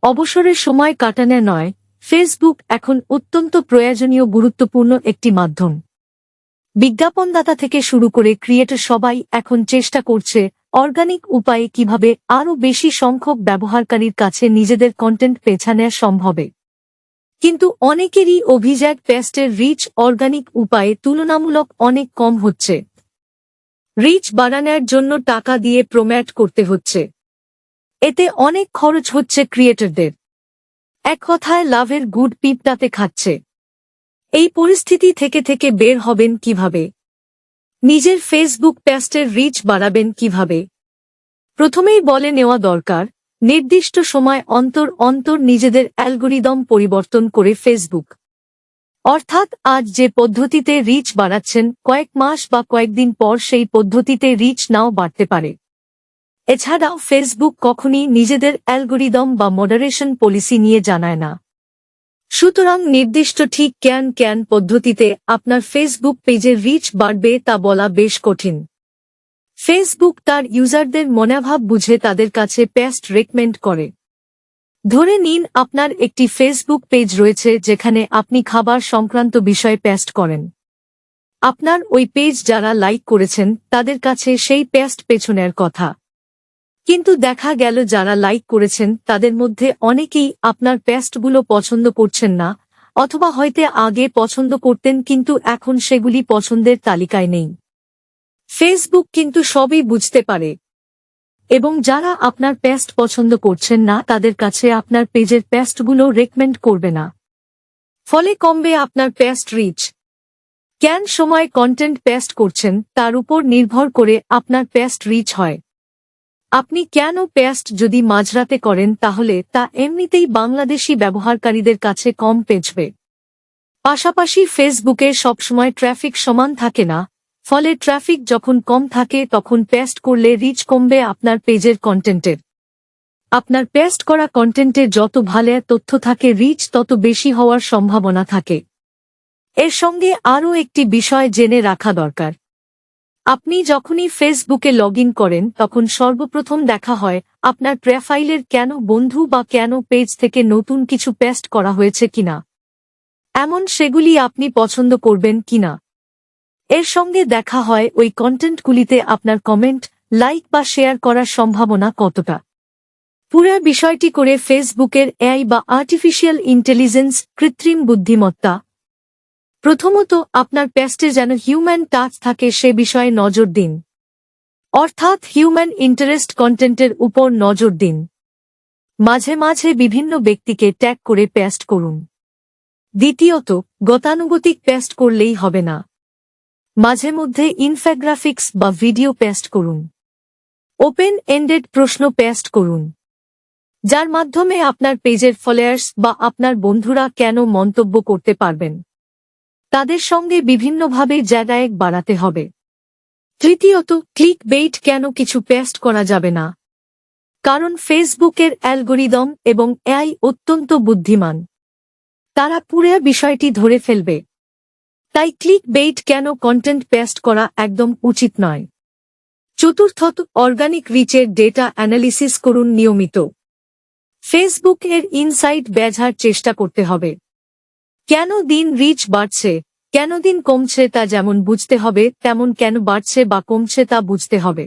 অবসরের সময় কাটানো নয়, ফেসবুক এখন অত্যন্ত প্রয়োজনীয় গুরুত্বপূর্ণ একটি মাধ্যম। বিজ্ঞাপনদাতা থেকে শুরু করে ক্রিয়েটর সবাই এখন চেষ্টা করছে অর্গানিক উপায়ে কিভাবে আরও বেশি সংখ্যক ব্যবহারকারীর কাছে নিজেদের কন্টেন্ট পৌঁছানো সম্ভবে। কিন্তু অনেকেরই অভিযোগ পেস্টের রিচ অর্গানিক উপায়ে তুলনামূলক অনেক কম হচ্ছে। রিচ বাড়ানোর জন্য টাকা দিয়ে প্রমোট করতে হচ্ছে, এতে অনেক খরচ হচ্ছে ক্রিয়েটরদের। এক কথায় লাভের গুড় পিঁপড়াতে খাচ্ছে। এই পরিস্থিতি থেকে বের হবেন কিভাবে? নিজের ফেসবুক পেস্টের রিচ বাড়াবেন কিভাবে? প্রথমেই বলে নেওয়া দরকার, নির্দিষ্ট সময় অন্তর নিজেদের অ্যালগরিদম পরিবর্তন করে ফেসবুক। অর্থাৎ আজ যে পদ্ধতিতে রিচ বাড়াচ্ছেন, কয়েক মাস বা কয়েকদিন পর সেই পদ্ধতিতে রিচ নাও বাড়তে পারে। এছাড়াও ফেসবুক কখনই নিজেদের অ্যালগরিদম বা মডারেশন পলিসি নিয়ে জানায় না। সুতরাং নির্দিষ্ট ঠিক কেন পদ্ধতিতে আপনার ফেসবুক পেজের রিচ বাড়বে তা বলা বেশ কঠিন। ফেসবুক তার ইউজারদের মনোভাব বুঝে তাদের কাছে পেস্ট রেকমেন্ড করে। ধরে নিন আপনার একটি ফেসবুক পেজ রয়েছে যেখানে আপনি খাবার সংক্রান্ত বিষয়ে পেস্ট করেন। আপনার ওই পেজ যারা লাইক করেছেন তাদের কাছে সেই পেস্ট পেছনের কথা। কিন্তু দেখা গেল যারা লাইক করেছেন তাদের মধ্যে অনেকেই আপনার পেস্টগুলো পছন্দ করছেন না, অথবা হয়তো আগে পছন্দ করতেন কিন্তু এখন সেগুলি পছন্দের তালিকায় নেই। ফেসবুক কিন্তু সবই বুঝতে পারে, এবং যারা আপনার পেস্ট পছন্দ করছেন না তাদের কাছে আপনার পেজের পেস্টগুলো রেকমেন্ড করবে না। ফলে কমবে আপনার পেস্ট রিচ। কেন সময় কন্টেন্ট পেস্ট করছেন তার উপর নির্ভর করে আপনার পেস্ট রিচ হয়। আপনি কেন পেস্ট যদি মাঝরাতে করেন তাহলে তা এমনিতেই বাংলাদেশি ব্যবহারকারীদের কাছে কম পৌঁছবে। পাশাপাশি ফেসবুকে সবসময় ট্রাফিক সমান থাকে না, ফলে ট্রাফিক যখন কম থাকে তখন পেস্ট করলে রিচ কমবে আপনার পেজের কন্টেন্টের। আপনার পেস্ট করা কন্টেন্টে যত ভালো তথ্য থাকে রিচ তত বেশি হওয়ার সম্ভাবনা থাকে। এর সঙ্গে আরও একটি বিষয় জেনে রাখা দরকার। আপনি যখনই ফেসবুকে লগইন করেন তখন সর্বপ্রথম দেখা হয় আপনার প্রোফাইলের কেন বন্ধু বা কেন পেজ থেকে নতুন কিছু পেস্ট করা হয়েছে কিনা, এমন সেগুলি আপনি পছন্দ করবেন কিনা। এর সঙ্গে দেখা হয় ওই কন্টেন্টগুলিতে আপনার কমেন্ট, লাইক বা শেয়ার করার সম্ভাবনা কতটা। পুরো বিষয়টি করে ফেসবুকের এআই বা আর্টিফিশিয়াল ইন্টেলিজেন্স, কৃত্রিম বুদ্ধিমত্তা। প্রথমত আপনার পেস্টে যেন হিউম্যান টাচ থাকে সে বিষয়ে নজর দিন, অর্থাৎ হিউম্যান ইন্টারেস্ট কন্টেন্টের উপর নজর দিন। মাঝে মাঝে বিভিন্ন ব্যক্তিকে ট্যাগ করে পেস্ট করুন। দ্বিতীয়ত, গতানুগতিক পেস্ট করলেই হবে না, মাঝে মধ্যে ইনফোগ্রাফিক্স বা ভিডিও পেস্ট করুন। ওপেন এন্ডেড প্রশ্ন পেস্ট করুন, যার মাধ্যমে আপনার পেজের ফলোয়ার্স বা আপনার বন্ধুরা কেন মন্তব্য করতে পারবেন। তাদের সঙ্গে বিভিন্নভাবে জায়গায় বাড়াতে হবে। তৃতীয়ত, ক্লিক বেইট কেন কিছু পেস্ট করা যাবে না, কারণ ফেসবুকের অ্যালগরিদম এবং এআই অত্যন্ত বুদ্ধিমান, তারা পুরো বিষয়টি ধরে ফেলবে। তাই ক্লিক বেইট কেন কন্টেন্ট পেস্ট করা একদম উচিত নয়। চতুর্থত, অর্গানিক রিচের ডেটা অ্যানালিসিস করুন নিয়মিত। ফেসবুক এর ইনসাইট বোঝার চেষ্টা করতে হবে। কেন দিন রিচ বাড়ছে, কেন দিন কমছে তা যেমন বুঝতে হবে তেমন কেন বাড়ছে বা কমছে তা বুঝতে হবে।